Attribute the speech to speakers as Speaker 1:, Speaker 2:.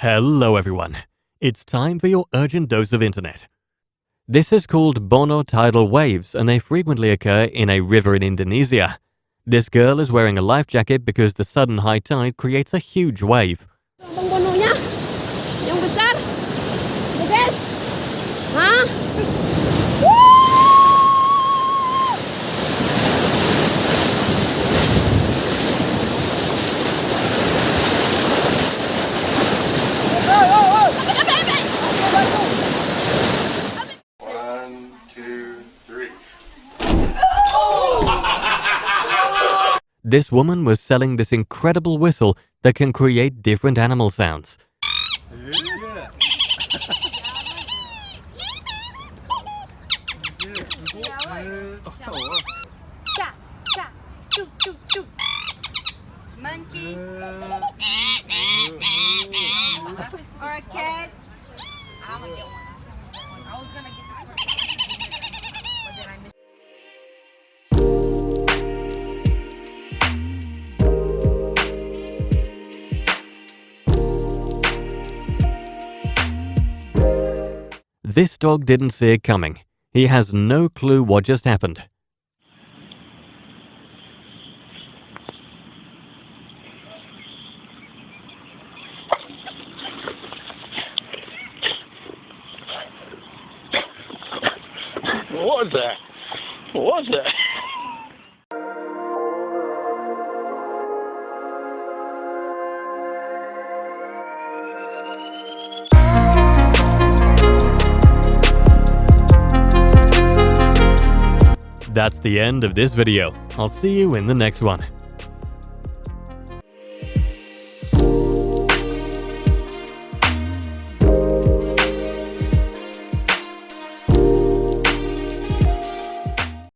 Speaker 1: Hello everyone, it's time for your urgent dose of internet. This is called Bono tidal waves and they frequently occur in a river in Indonesia. This girl is wearing a life jacket because the sudden high tide creates a huge wave.
Speaker 2: Abang Bononya? Yang besar? Guys? Hah?
Speaker 1: This woman was selling this incredible whistle that can create different animal sounds.
Speaker 2: Monkey. Or a cat. I'm gonna get one. I was gonna get this one. But then I missed.
Speaker 1: This dog didn't see it coming. He has no clue what just happened.
Speaker 3: What was that? What was that?
Speaker 1: That's the end of this video. I'll see you in the next one.